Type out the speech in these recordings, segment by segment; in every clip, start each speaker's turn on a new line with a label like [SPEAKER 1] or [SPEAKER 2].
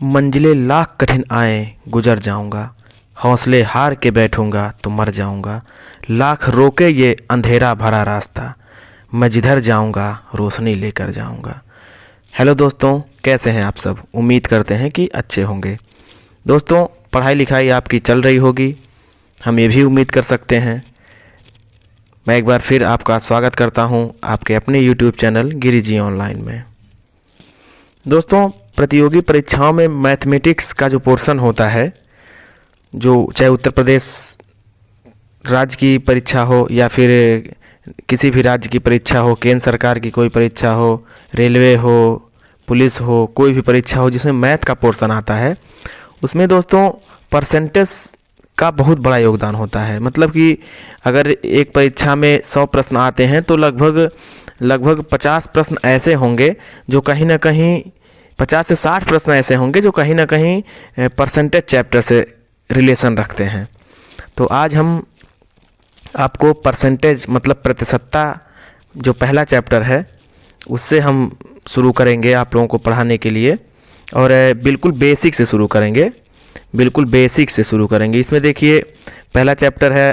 [SPEAKER 1] मंजिलें लाख कठिन आए गुजर जाऊंगा, हौसले हार के बैठूंगा तो मर जाऊंगा। लाख रोके ये अंधेरा भरा रास्ता, मैं जिधर जाऊंगा रोशनी लेकर जाऊंगा। हेलो दोस्तों, कैसे हैं आप सब? उम्मीद करते हैं कि अच्छे होंगे। दोस्तों, पढ़ाई लिखाई आपकी चल रही होगी, हम ये भी उम्मीद कर सकते हैं। मैं एक बार फिर आपका स्वागत करता हूं आपके अपने यूट्यूब चैनल गिरिजी ऑनलाइन में। दोस्तों, प्रतियोगी परीक्षाओं में मैथमेटिक्स का जो पोर्शन होता है, जो चाहे उत्तर प्रदेश राज्य की परीक्षा हो या फिर किसी भी राज्य की परीक्षा हो, केंद्र सरकार की कोई परीक्षा हो, रेलवे हो, पुलिस हो, कोई भी परीक्षा हो जिसमें मैथ का पोर्शन आता है, उसमें दोस्तों परसेंटेज का बहुत बड़ा योगदान होता है। मतलब कि अगर एक परीक्षा में 100 प्रश्न आते हैं तो लगभग 50 प्रश्न ऐसे होंगे जो कहीं ना कहीं 50 से 60 प्रश्न ऐसे होंगे जो कहीं ना कहीं परसेंटेज चैप्टर से रिलेशन रखते हैं। तो आज हम आपको परसेंटेज मतलब प्रतिशतता जो पहला चैप्टर है उससे हम शुरू करेंगे आप लोगों को पढ़ाने के लिए, और बिल्कुल बेसिक से शुरू करेंगे, बिल्कुल बेसिक से शुरू करेंगे। इसमें देखिए, पहला चैप्टर है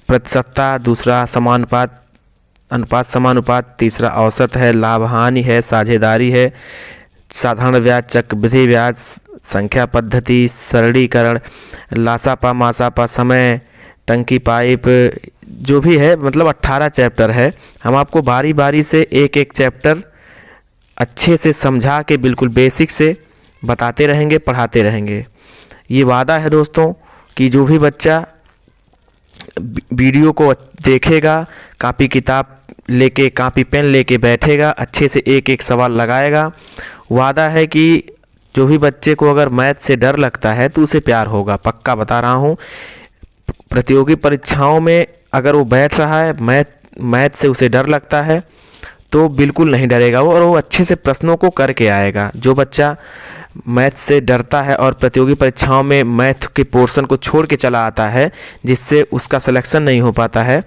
[SPEAKER 1] प्रतिशतता, दूसरा समानुपात, अनुपात समानुपात, तीसरा औसत है, लाभ हानि है, साझेदारी है, साधारण ब्याज, चक्रवृद्धि ब्याज, संख्या पद्धति, सरलीकरण, लासापा मासापा, समय, टंकी पाइप, जो भी है, मतलब 18 चैप्टर है। हम आपको बारी बारी से एक एक चैप्टर अच्छे से समझा के बिल्कुल बेसिक से बताते रहेंगे, पढ़ाते रहेंगे। ये वादा है दोस्तों कि जो भी बच्चा वीडियो को देखेगा, कापी किताब लेके, कापी पेन लेके बैठेगा, अच्छे से एक एक सवाल लगाएगा, वादा है कि जो भी बच्चे को अगर मैथ से डर लगता है तो उसे प्यार होगा। पक्का बता रहा हूँ, प्रतियोगी परीक्षाओं में अगर वो बैठ रहा है, मैथ से उसे डर लगता है तो बिल्कुल नहीं डरेगा वो, और वो अच्छे से प्रश्नों को करके आएगा। जो बच्चा मैथ से डरता है और प्रतियोगी परीक्षाओं में मैथ के पोर्शन को छोड़ के चला आता है, जिससे उसका सिलेक्शन नहीं हो पाता है,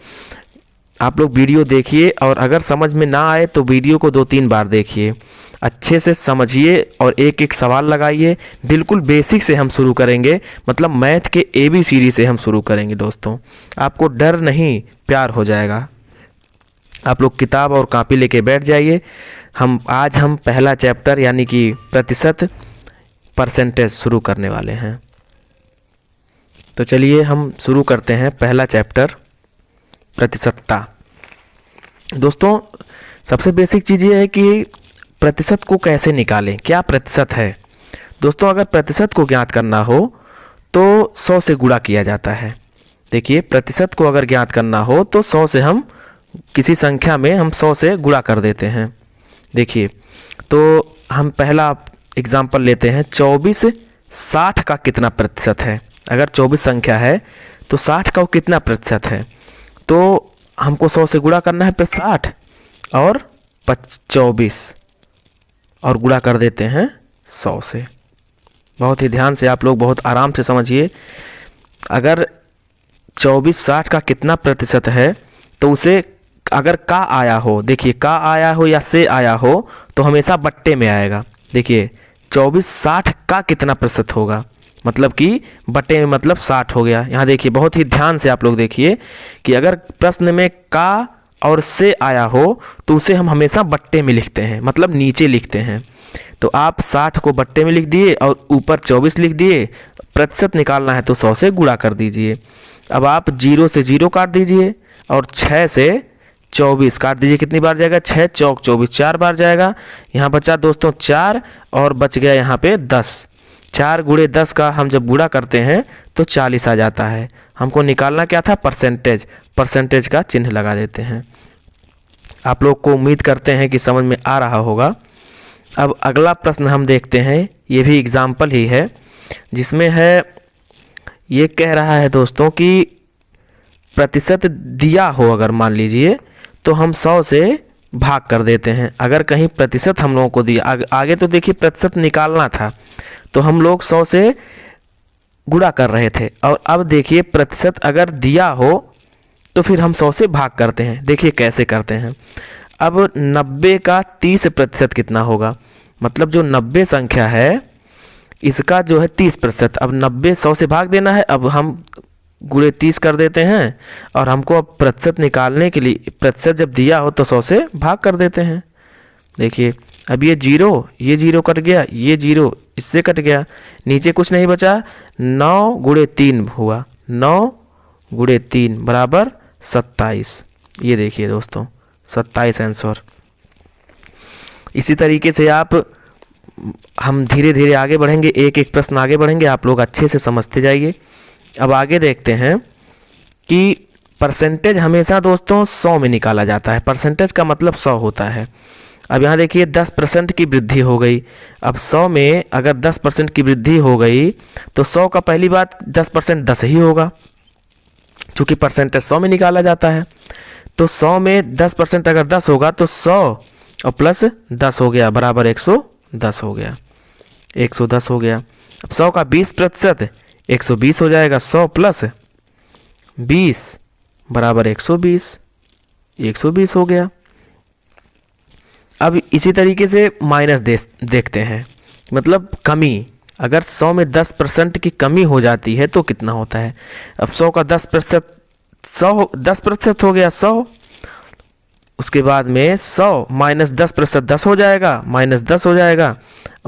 [SPEAKER 1] आप लोग वीडियो देखिए, और अगर समझ में ना आए तो वीडियो को 2-3 बार देखिए, अच्छे से समझिए और एक एक सवाल लगाइए। बिल्कुल बेसिक से हम शुरू करेंगे, मतलब मैथ के ABCD से हम शुरू करेंगे दोस्तों। आपको डर नहीं, प्यार हो जाएगा। आप लोग किताब और कॉपी लेके बैठ जाइए। आज हम पहला चैप्टर यानी कि प्रतिशत, परसेंटेज शुरू करने वाले हैं। तो चलिए हम शुरू करते हैं पहला चैप्टर, प्रतिशतता। दोस्तों, सबसे बेसिक चीज़ ये है कि प्रतिशत को कैसे निकालें, क्या प्रतिशत है। दोस्तों, अगर प्रतिशत को ज्ञात करना हो तो 100 से गुणा किया जाता है। देखिए, प्रतिशत को अगर ज्ञात करना हो तो 100 से हम किसी संख्या में हम 100 से गुणा कर देते हैं। देखिए, तो हम पहला एग्जाम्पल लेते हैं। 24 60 का कितना प्रतिशत है? अगर 24 संख्या है तो 60 का वो कितना प्रतिशत है? तो हमको 100 से गुणा करना है 60 और 24, और गुणा कर देते हैं 100 से। बहुत ही ध्यान से आप लोग बहुत आराम से समझिए। अगर 24 60 का कितना प्रतिशत है तो उसे अगर का आया हो, देखिए का आया हो या से आया हो तो हमेशा बट्टे में आएगा। देखिए 24 60 का कितना प्रतिशत होगा, मतलब कि बट्टे में, मतलब 60 हो गया। यहाँ देखिए, बहुत ही ध्यान से आप लोग देखिए कि अगर प्रश्न में का और से आया हो तो उसे हम हमेशा बट्टे में लिखते हैं, मतलब नीचे लिखते हैं। तो आप 60 को बट्टे में लिख दिए और ऊपर 24 लिख दिए। प्रतिशत निकालना है तो 100 से गुणा कर दीजिए। अब आप 0 से 0 काट दीजिए और 6 से 24 काट दीजिए। कितनी बार जाएगा? 6 चौक 24, 4 बार जाएगा। यहाँ बचा दोस्तों 4 और बच गया यहाँ पे 10। 4 गुणे 10 का हम जब गुणा करते हैं तो 40 आ जाता है। हमको निकालना क्या था? परसेंटेज। परसेंटेज का चिन्ह लगा देते हैं। आप लोग को उम्मीद करते हैं कि समझ में आ रहा होगा। अब अगला प्रश्न हम देखते हैं, ये भी एग्जाम्पल ही है, जिसमें है, ये कह रहा है दोस्तों कि प्रतिशत दिया हो, अगर मान लीजिए, तो हम 100 से भाग कर देते हैं। अगर कहीं प्रतिशत हम लोगों को दिया, आगे तो देखिए प्रतिशत निकालना था तो हम लोग 100 से गुणा कर रहे थे, और अब देखिए प्रतिशत अगर दिया हो तो फिर हम 100 से भाग करते हैं। देखिए कैसे करते हैं। अब 90 का 30% कितना होगा? मतलब जो 90 संख्या है इसका जो है 30%। अब 90 100 से भाग देना है, अब हम गुणे 30 कर देते हैं और हमको अब प्रतिशत निकालने के लिए प्रतिशत जब दिया हो तो 100 से भाग कर देते हैं। देखिए अब ये जीरो कट गया, ये जीरो इससे कट गया, नीचे कुछ नहीं बचा, 9 गुणे 3 हुआ, 9 गुणे 3 बराबर 27। ये देखिए दोस्तों 27 आंसर। इसी तरीके से हम धीरे धीरे आगे बढ़ेंगे, एक एक प्रश्न आगे बढ़ेंगे, आप लोग अच्छे से समझते जाइए। अब आगे देखते हैं कि परसेंटेज हमेशा दोस्तों 100 में निकाला जाता है। परसेंटेज का मतलब 100 होता है। अब यहाँ देखिए 10% की वृद्धि हो गई। अब 100 में अगर 10% की वृद्धि हो गई तो 100 का पहली बात 10% 10 ही होगा, चूँकि परसेंटेज 100 में निकाला जाता है। तो 100 में 10% अगर 10 होगा तो 100 और प्लस 10 हो गया बराबर 110 हो गया, 110 हो गया। अब 100 का 20% 120 हो जाएगा, 100 प्लस 20 बराबर 120, 120 हो गया। अब इसी तरीके से माइनस देखते हैं, मतलब कमी। अगर 100 में 10% की कमी हो जाती है तो कितना होता है। अब 100 का 10% 10% हो गया 100, उसके बाद में 100 माइनस 10% 10 हो जाएगा, माइनस 10 हो जाएगा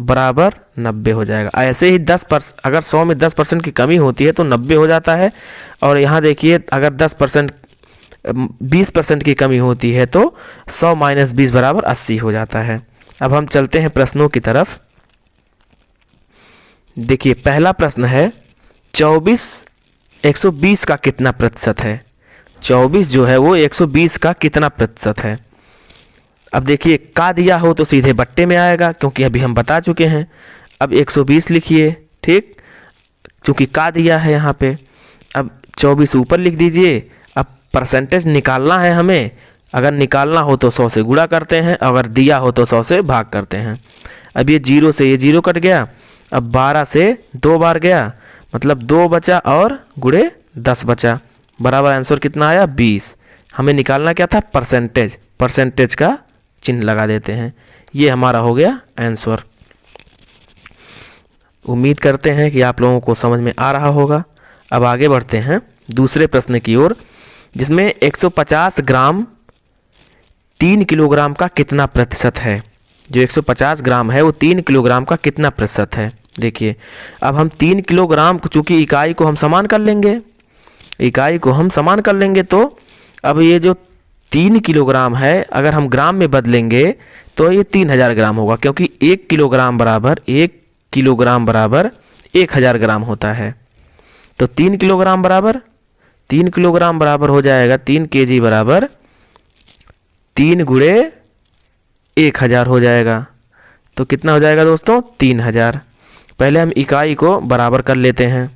[SPEAKER 1] बराबर 90 हो जाएगा। ऐसे ही 10% अगर 100 में 10% की कमी होती है तो 90 हो जाता है। और यहाँ देखिए अगर 20% की कमी होती है तो 100 माइनस 20 बराबर 80 हो जाता है। अब हम चलते हैं प्रश्नों की तरफ। देखिए पहला प्रश्न है 24 120 का कितना प्रतिशत है। 24 जो है वो 120 का कितना प्रतिशत है। अब देखिए का दिया हो तो सीधे बट्टे में आएगा, क्योंकि अभी हम बता चुके हैं। अब 120 लिखिए, ठीक, क्योंकि का दिया है यहाँ पे। अब 24 ऊपर लिख दीजिए। अब परसेंटेज निकालना है हमें, अगर निकालना हो तो 100 से गुणा करते हैं, अगर दिया हो तो 100 से भाग करते हैं। अब ये जीरो से ये जीरो कट गया, अब 12 से 2 बार गया, मतलब 2 बचा और गुणे 10 बचा, बराबर आंसर कितना आया 20। हमें निकालना क्या था परसेंटेज, परसेंटेज का चिन्ह लगा देते हैं। ये हमारा हो गया आंसर। उम्मीद करते हैं कि आप लोगों को समझ में आ रहा होगा। अब आगे बढ़ते हैं दूसरे प्रश्न की ओर, जिसमें 150 ग्राम 3 किलोग्राम का कितना प्रतिशत है। जो 150 ग्राम है वो 3 किलोग्राम का कितना प्रतिशत है। देखिए अब हम 3 किलोग्राम, चूँकि इकाई को हम समान कर लेंगे, इकाई को हम समान कर लेंगे, तो अब ये जो 3 किलोग्राम है अगर हम ग्राम में बदलेंगे तो ये 3000 ग्राम होगा, क्योंकि 1 किलोग्राम बराबर 1000 ग्राम होता है। तो 3 किलोग्राम बराबर हो जाएगा 3 kg बराबर 3 गुणे 1000 हो जाएगा। तो कितना हो जाएगा दोस्तों 3000। पहले हम इकाई को बराबर कर लेते हैं।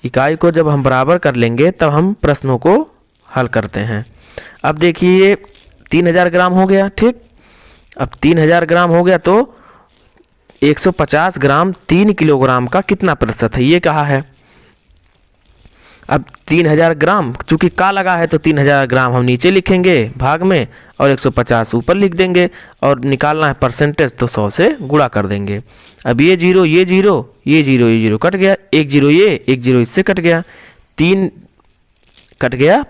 [SPEAKER 1] इकाई को जब हम बराबर कर लेंगे तब हम प्रश्नों को हल करते हैं। अब देखिए ये 3000 ग्राम हो गया, ठीक। अब 3000 ग्राम हो गया तो 150 ग्राम 3 किलोग्राम का कितना प्रतिशत है, ये कहा है। अब 3000 ग्राम, चूँकि का लगा है तो 3000 ग्राम हम नीचे लिखेंगे भाग में और 150 ऊपर लिख देंगे, और निकालना है परसेंटेज तो 100 से गुणा कर देंगे। अब ये जीरो कट गया, एक जीरो इससे कट गया, 3 कट गया,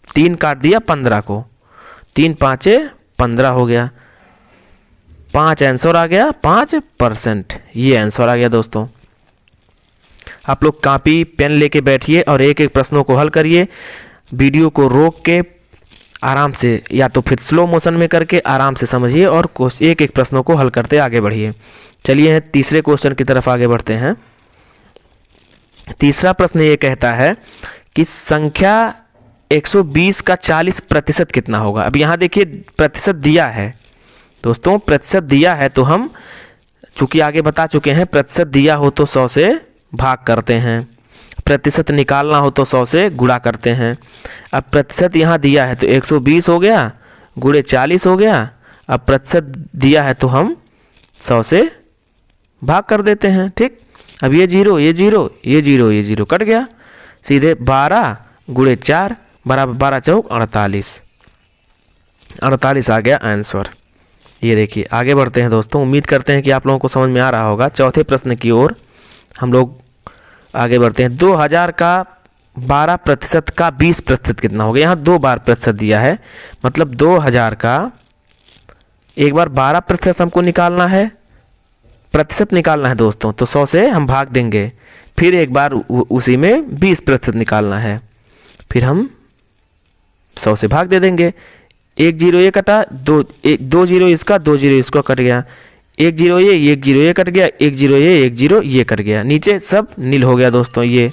[SPEAKER 1] 3 काट दिया 15 को, 3 5 15 हो गया, 5 आंसर आ गया 5%। ये आंसर आ गया दोस्तों। आप लोग कॉपी पेन लेके बैठिए और एक एक प्रश्नों को हल करिए। वीडियो को रोक के आराम से या तो फिर स्लो मोशन में करके आराम से समझिए और एक एक प्रश्नों को हल करते आगे बढ़िए। चलिए तीसरे क्वेश्चन की तरफ आगे बढ़ते हैं। तीसरा प्रश्न ये कहता है कि संख्या 120 का 40% कितना होगा। अब यहाँ देखिए प्रतिशत दिया है दोस्तों, प्रतिशत दिया है तो हम चूँकि आगे बता चुके हैं प्रतिशत दिया हो तो 100 से भाग करते हैं, प्रतिशत निकालना हो तो 100 से गुणा करते हैं। अब प्रतिशत यहाँ दिया है तो 120 हो गया गुणे 40 हो गया। अब प्रतिशत दिया है तो हम 100 से भाग कर देते हैं, ठीक। अब ये जीरो कट गया, सीधे 12 गुणे 4 बराबर 12 चौक 48 आ गया आंसर। ये देखिए आगे बढ़ते हैं दोस्तों। उम्मीद करते हैं कि आप लोगों को समझ में आ रहा होगा। चौथे प्रश्न की ओर हम लोग आगे बढ़ते हैं। 2000 का 12% का 20% कितना हो गया? यहाँ 2 बार प्रतिशत दिया है, मतलब 2000 का एक बार 12% हमको निकालना है, प्रतिशत निकालना है दोस्तों, तो 100 से हम भाग देंगे, फिर एक बार उसी में 20% निकालना है, फिर हम 100 से भाग दे देंगे। 1 जीरो ये कटा, 2 जीरो इसका, 2 जीरो इसको कट गया, 1 जीरो ये, 1 जीरो ये कट गया, 1 जीरो ये, 1 जीरो ये कट गया, नीचे सब नील हो गया दोस्तों। ये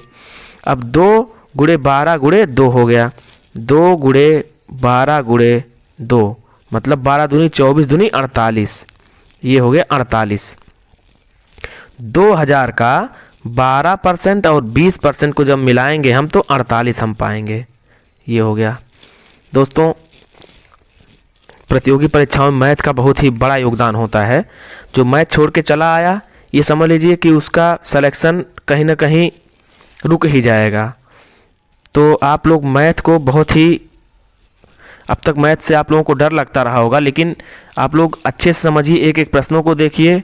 [SPEAKER 1] अब 2 गुणे 12 गुणे 2 हो गया, 2 गुणे 12 गुणे 2 मतलब 12 दूनी 24 दूनी 48, ये हो गया 48। 2000 का 12% और 20% को जब मिलाएंगे हम तो 48 हम पाएंगे। ये हो गया दोस्तों। प्रतियोगी परीक्षाओं में मैथ का बहुत ही बड़ा योगदान होता है। जो मैथ छोड़ के चला आया, ये समझ लीजिए कि उसका सिलेक्शन कहीं ना कहीं रुक ही जाएगा। तो आप लोग मैथ को बहुत ही, अब तक मैथ से आप लोगों को डर लगता रहा होगा, लेकिन आप लोग अच्छे से समझिए, एक एक प्रश्नों को देखिए,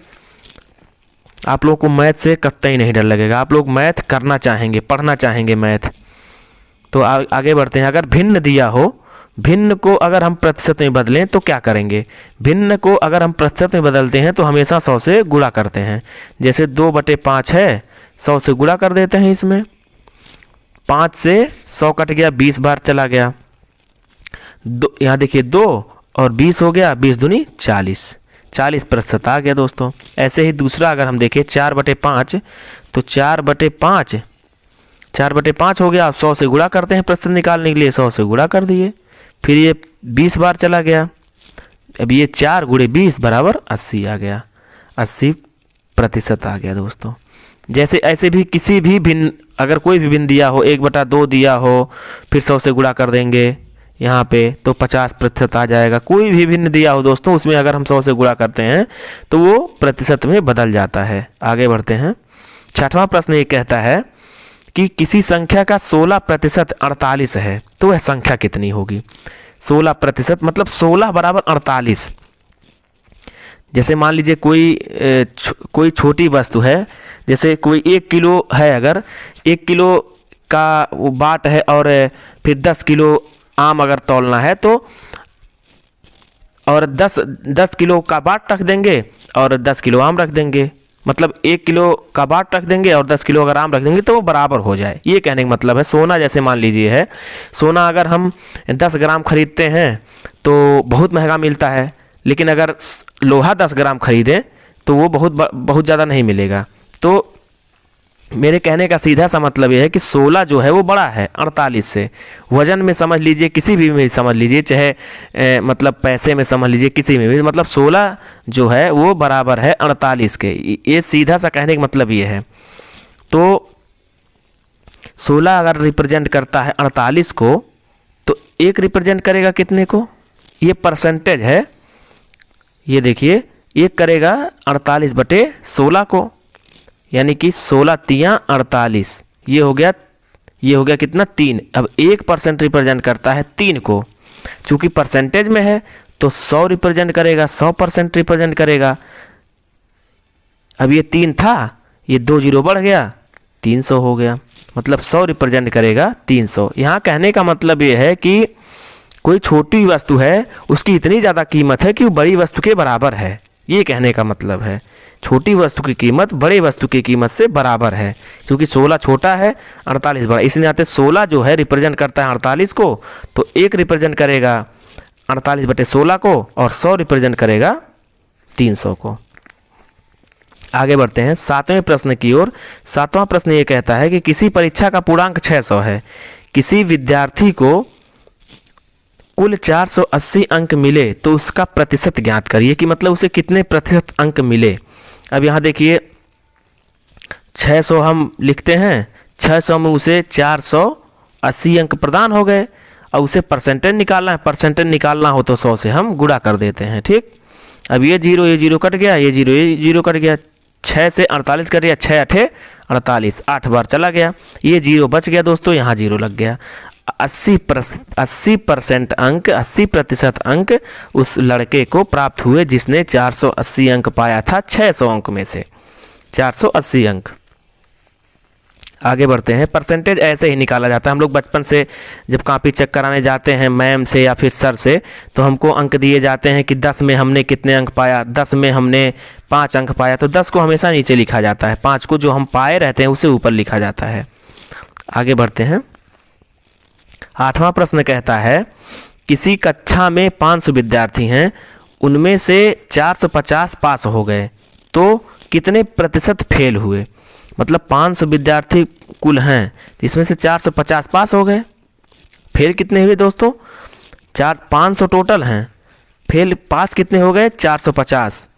[SPEAKER 1] आप लोगों को मैथ से कतई नहीं डर लगेगा। आप लोग मैथ करना चाहेंगे, पढ़ना चाहेंगे मैथ। तो आगे बढ़ते हैं। अगर भिन्न दिया हो, भिन्न को अगर हम प्रतिशत में बदलें तो क्या करेंगे? भिन्न को अगर हम प्रतिशत में बदलते हैं तो हमेशा 100 से गुणा करते हैं। जैसे 2/5 है, 100 से गुणा कर देते हैं इसमें, 5 से 100 कट गया, 20 बार चला गया। यहाँ देखिए 2 और 20 हो गया, 20 दूनी 40, 40% आ गया दोस्तों। ऐसे ही दूसरा अगर हम देखें 4/5, तो 4/5 हो गया, 100 से गुणा करते हैं प्रतिशत निकालने के लिए, 100 से गुणा कर दिए, फिर ये 20 बार चला गया। अब ये 4 गुणे 20 बराबर 80 आ गया, 80% आ गया दोस्तों। जैसे ऐसे भी किसी भी भिन्न, अगर कोई भी भिन्न दिया हो, 1/2 दिया हो, फिर 100 से गुणा कर देंगे यहाँ पे तो 50% आ जाएगा। कोई भी भिन्न दिया हो दोस्तों, उसमें अगर हम 100 से गुणा करते हैं तो वो प्रतिशत में बदल जाता है। आगे बढ़ते हैं। 6वां प्रश्न ये कहता है कि किसी संख्या का 16% 48 है, तो वह संख्या कितनी होगी? 16% मतलब 16 बराबर 48। जैसे मान लीजिए कोई छोटी वस्तु है, जैसे कोई 1 किलो है, अगर 1 किलो का वो बाट है और फिर 10 किलो आम अगर तौलना है, तो और 10 किलो का बाट रख देंगे और 10 किलो आम रख देंगे, मतलब 1 किलो का बाट रख देंगे और 10 किलो अगर आम रख देंगे तो वो बराबर हो जाए। ये कहने का मतलब है। सोना जैसे मान लीजिए है, सोना अगर हम 10 ग्राम खरीदते हैं तो बहुत महंगा मिलता है, लेकिन अगर लोहा 10 ग्राम खरीदें तो वो बहुत ज़्यादा नहीं मिलेगा। तो मेरे कहने का सीधा सा मतलब ये है कि 16 जो है वो बड़ा है 48 से। वजन में समझ लीजिए, किसी भी में समझ लीजिए, चाहे मतलब पैसे में समझ लीजिए, किसी में भी, मतलब 16 जो है वो बराबर है 48 के। ये सीधा सा कहने का मतलब ये है। तो 16 अगर रिप्रेजेंट करता है 48 को, तो एक रिप्रेजेंट करेगा कितने को? ये परसेंटेज है, ये देखिए, एक करेगा 48/16 को, यानी कि 16 तियाँ 48। ये हो गया कितना? 3। अब 1% रिप्रेजेंट करता है 3 को, चूँकि परसेंटेज में है तो 100 रिप्रेजेंट करेगा, 100% रिप्रेजेंट करेगा। अब ये 3 था, ये 2 जीरो बढ़ गया, 300 हो गया, मतलब 100 रिप्रेजेंट करेगा 300। यहाँ कहने का मतलब ये है कि कोई छोटी वस्तु है, उसकी इतनी ज़्यादा कीमत है कि वो बड़ी वस्तु के बराबर है। ये कहने का मतलब है, छोटी वस्तु की कीमत बड़ी वस्तु की कीमत से बराबर है। क्योंकि 16 छोटा है, 48 बड़ा, इसलिए आते 16 जो है रिप्रेजेंट करता है 48 को, तो एक रिप्रेजेंट करेगा 48/16 को और 100 रिप्रेजेंट करेगा 300 को। आगे बढ़ते हैं 7वें प्रश्न की ओर। 7वां प्रश्न ये कहता है कि किसी परीक्षा का पूर्णांक 600 है, किसी विद्यार्थी को कुल 480 अंक मिले तो उसका प्रतिशत ज्ञात करिए, कि मतलब उसे कितने प्रतिशत अंक मिले। अब यहाँ देखिए 600 हम लिखते हैं, 600 में उसे 480 अंक प्रदान हो गए, और उसे परसेंटेज निकालना है। परसेंटेज निकालना हो तो 100 से हम गुणा कर देते हैं, ठीक। अब ये जीरो कट गया, ये जीरो कट गया, 6 से 48 कट गया, 6 8 48, 8 बार चला गया, ये जीरो बच गया दोस्तों, यहाँ जीरो लग गया। 80% अंक, 80% अंक उस लड़के को प्राप्त हुए जिसने 480 अंक पाया था 600 अंक में से, 480 अंक। आगे बढ़ते हैं। परसेंटेज ऐसे ही निकाला जाता है। हम लोग बचपन से जब कॉपी चेक कराने जाते हैं मैम से या फिर सर से, तो हमको अंक दिए जाते हैं कि 10 में हमने कितने अंक पाया, 10 में हमने 5 अंक पाया, तो 10 को हमेशा नीचे लिखा जाता है, 5 को जो हम पाए रहते हैं उसे ऊपर लिखा जाता है। आगे बढ़ते हैं। 8वां प्रश्न कहता है किसी कक्षा में 500 विद्यार्थी हैं, उनमें से 450 पास हो गए तो कितने प्रतिशत फेल हुए। मतलब 500 विद्यार्थी कुल हैं, जिसमें से 450 पास हो गए, फेल कितने हुए दोस्तों, 500 टोटल हैं, फेल पास कितने हो गए 450,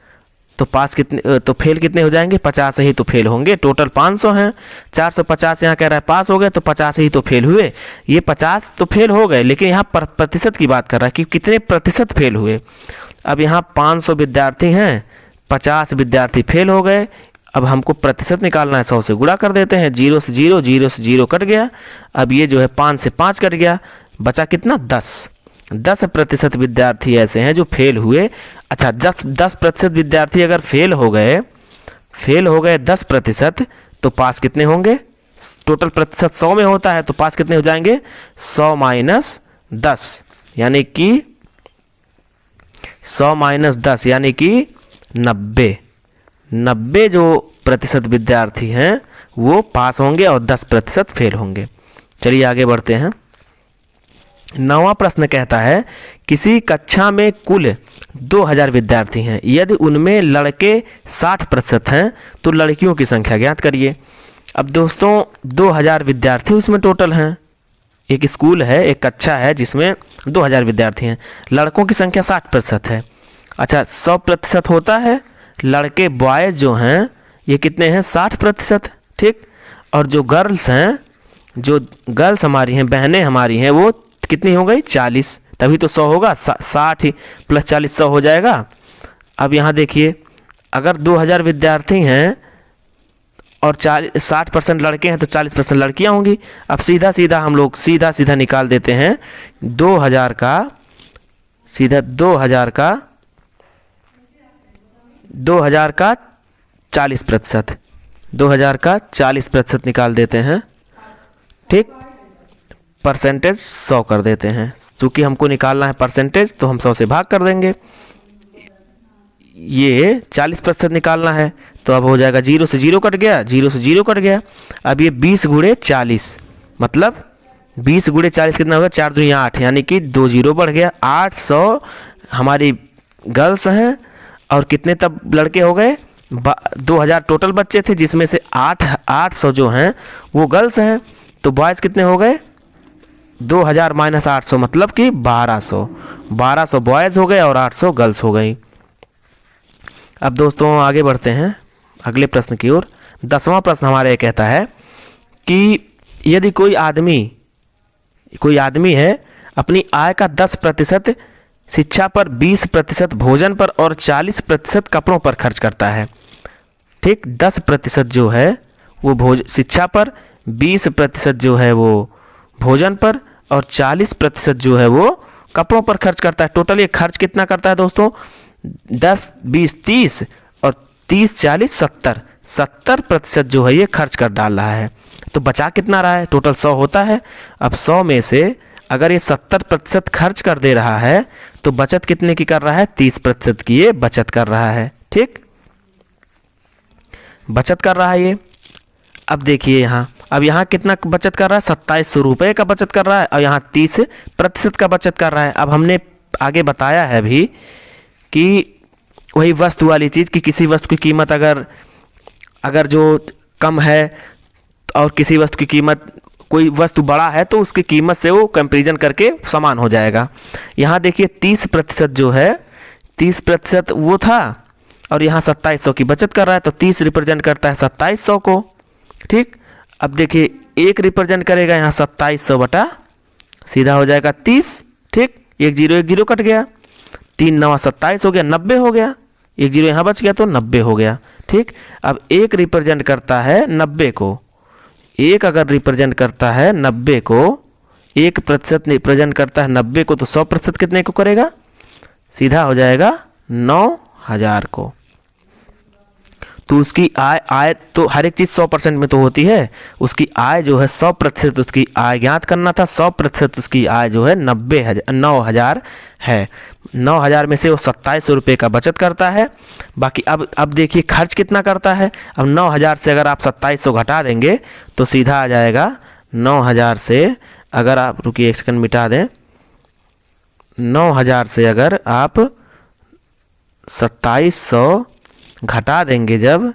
[SPEAKER 1] तो पास कितने, तो फेल कितने हो जाएंगे, 50 ही तो फेल होंगे। टोटल 500 हैं, 450 यहाँ कह रहा है पास हो गए, तो 50 ही तो फेल हुए। ये 50 तो फेल हो गए, लेकिन यहाँ प्रतिशत की बात कर रहा है कि कितने प्रतिशत फेल हुए। अब यहाँ 500 विद्यार्थी हैं, 50 विद्यार्थी फेल हो गए। अब हमको प्रतिशत निकालना है, 100 से गुणा कर देते हैं, 0 से 0, 0 से 0 कट गया। अब ये जो है 5 से 5 कट गया, बचा कितना 10% विद्यार्थी ऐसे हैं जो फेल हुए। अच्छा 10% विद्यार्थी अगर फेल हो गए 10%, तो पास कितने होंगे, टोटल प्रतिशत 100 में होता है, तो पास कितने हो जाएंगे 100 माइनस 10, यानी कि 100 माइनस 10 यानी कि 90 जो प्रतिशत विद्यार्थी हैं वो पास होंगे और 10% फेल होंगे। चलिए आगे बढ़ते हैं। 9वां प्रश्न कहता है किसी कक्षा में कुल 2000 विद्यार्थी हैं, यदि उनमें लड़के 60% हैं तो लड़कियों की संख्या ज्ञात करिए। अब दोस्तों 2000 विद्यार्थी उसमें टोटल हैं, एक स्कूल है, एक कक्षा है जिसमें 2000 विद्यार्थी हैं, लड़कों की संख्या 60% है। अच्छा 100% होता है, लड़के बॉयज़ जो हैं ये कितने हैं 60%, ठीक। और जो गर्ल्स हैं, जो गर्ल्स हमारी हैं, बहनें हमारी हैं, वो कितनी हो गई 40, तभी तो 100 होगा, 60 प्लस 40 100 हो जाएगा। अब यहाँ देखिए अगर 2000 विद्यार्थी हैं और 60% लड़के हैं तो 40% लड़कियाँ होंगी। अब सीधा हम लोग सीधा निकाल देते हैं 2000 का 40%, 2000 का 40% निकाल देते हैं, ठीक। परसेंटेज 100 कर देते हैं, चूँकि हमको निकालना है परसेंटेज तो हम 100 से भाग कर देंगे। ये 40% निकालना है तो अब हो जाएगा 0 से 0 कट गया, 0 से 0 कट गया। अब ये 20 गुणे 40, मतलब 20 गुणे 40 कितना होगा, 4 दूनी 8, यानी कि 2 0 बढ़ गया। 800 हमारी गर्ल्स हैं और कितने तब लड़के हो गए, 2000 टोटल बच्चे थे, जिसमें से 800 जो हैं वो गर्ल्स हैं, तो बॉयज़ कितने हो गए 2000 माइनस 800, मतलब कि 1200 बॉयज़ हो गए और 800 गर्ल्स हो गई। अब दोस्तों आगे बढ़ते हैं अगले प्रश्न की ओर। 10वां प्रश्न हमारे कहता है कि यदि कोई आदमी है अपनी आय का 10% शिक्षा पर, 20% भोजन पर और 40% कपड़ों पर खर्च करता है, ठीक। 10% जो है वो शिक्षा पर, 20% जो है वो भोजन पर और 40% जो है वो कपड़ों पर खर्च करता है। टोटल ये खर्च कितना करता है दोस्तों, 10 20 30 और 30 40 70% जो है ये खर्च कर डाल रहा है। तो बचा कितना रहा है, टोटल 100 होता है। अब 100 में से अगर ये 70% खर्च कर दे रहा है तो बचत कितने की कर रहा है, 30% की ये बचत कर रहा है, ठीक, बचत कर रहा है ये। अब देखिए यहाँ कितना बचत कर रहा है, 2700 रुपये का बचत कर रहा है और यहाँ 30% का बचत कर रहा है। अब हमने आगे बताया है भी कि वही वस्तु वाली चीज़ कि किसी वस्तु की कीमत अगर जो कम है और किसी वस्तु की कीमत, कोई वस्तु बड़ा है तो उसकी कीमत से वो कंपैरिजन करके समान हो जाएगा। यहाँ देखिए 30% जो है, 30% वो था और यहाँ 2700 की बचत कर रहा है, तो 30 रिप्रेजेंट करता है 2700 को, ठीक। अब देखिए 1 रिप्रेजेंट करेगा यहाँ 2700 बटा सीधा हो जाएगा 30, ठीक। 1 0 कट गया, 3 9 27 हो गया, 90 हो गया, 1 0 यहाँ बच गया तो 90 हो गया, ठीक। अब 1 रिप्रेजेंट करता है 90 को, 1 अगर रिप्रेजेंट करता है 90 को, 1% रिप्रेजेंट करता है 90 को, तो 100% कितने को करेगा? सीधा हो जाएगा 9,000 को। तो उसकी आय तो हर एक चीज़ 100% में तो होती है, उसकी आय जो है 100% उसकी आय ज्ञात करना था। 100% उसकी आय जो है 9,000 है। 9,000 में से वो 2700 रुपये का बचत करता है। बाकी अब देखिए खर्च कितना करता है। अब 9,000 से अगर आप 2700 घटा देंगे तो सीधा आ जाएगा 9,000 से, अगर आप रुकिए एक सेकंड मिटा दें, 9,000 से अगर आप 2700 घटा देंगे, जब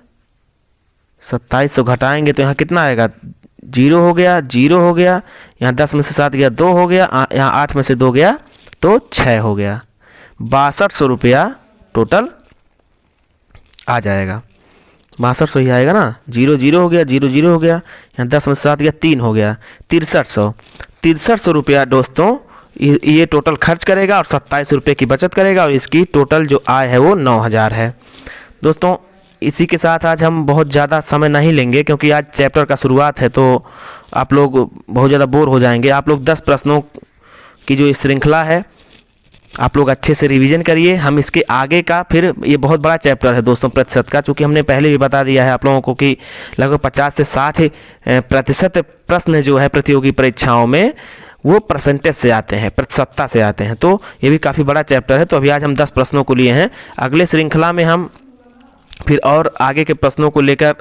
[SPEAKER 1] 2700 घटाएंगे तो यहाँ कितना आएगा? 0 हो गया, 0 हो गया, यहाँ 10 में से 7 गया 2 हो गया, यहाँ 8 में से 2 गया तो 6 हो गया। 6200 रुपया टोटल आ जाएगा। 6200 ही आएगा ना। 0 0 हो गया, 0 0 हो गया, यहाँ 10 में से 7 गया 3 हो गया। 6300 रुपया दोस्तों ये टोटल खर्च करेगा और 2700 रुपये की बचत करेगा, और इसकी टोटल जो आय है वो 9,000 है। दोस्तों इसी के साथ आज हम बहुत ज़्यादा समय नहीं लेंगे, क्योंकि आज चैप्टर का शुरुआत है तो आप लोग बहुत ज़्यादा बोर हो जाएंगे। आप लोग 10 प्रश्नों की जो श्रृंखला है आप लोग अच्छे से रिवीजन करिए। हम इसके आगे का फिर, ये बहुत बड़ा चैप्टर है दोस्तों प्रतिशत का, चूँकि हमने पहले भी बता दिया है आप लोगों को कि लगभग 50 से 60% प्रश्न जो है प्रतियोगी परीक्षाओं में वो परसेंटेज से आते हैं, प्रतिशतता से आते हैं। तो ये भी काफ़ी बड़ा चैप्टर है। तो अभी आज हम 10 प्रश्नों को लिए हैं। अगले श्रृंखला में हम फिर और आगे के प्रश्नों को लेकर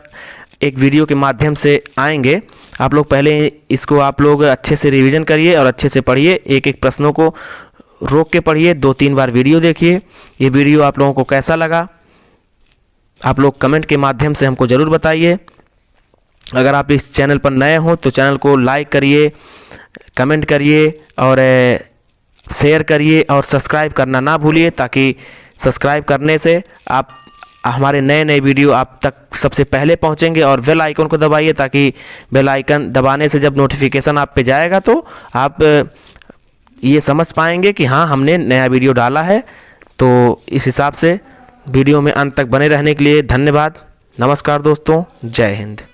[SPEAKER 1] एक वीडियो के माध्यम से आएंगे। आप लोग पहले इसको आप लोग अच्छे से रिवीजन करिए और अच्छे से पढ़िए। एक एक प्रश्नों को रोक के पढ़िए, 2-3 बार वीडियो देखिए। ये वीडियो आप लोगों को कैसा लगा आप लोग कमेंट के माध्यम से हमको ज़रूर बताइए। अगर आप इस चैनल पर नए हो तो चैनल को लाइक करिए, कमेंट करिए और शेयर करिए, और सब्सक्राइब करना ना भूलिए, ताकि सब्सक्राइब करने से आप हमारे नए नए वीडियो आप तक सबसे पहले पहुंचेंगे। और बेल आइकन को दबाइए, ताकि बेल आइकन दबाने से जब नोटिफिकेशन आप पे जाएगा तो आप ये समझ पाएंगे कि हाँ हमने नया वीडियो डाला है। तो इस हिसाब से वीडियो में अंत तक बने रहने के लिए धन्यवाद। नमस्कार दोस्तों, जय हिंद।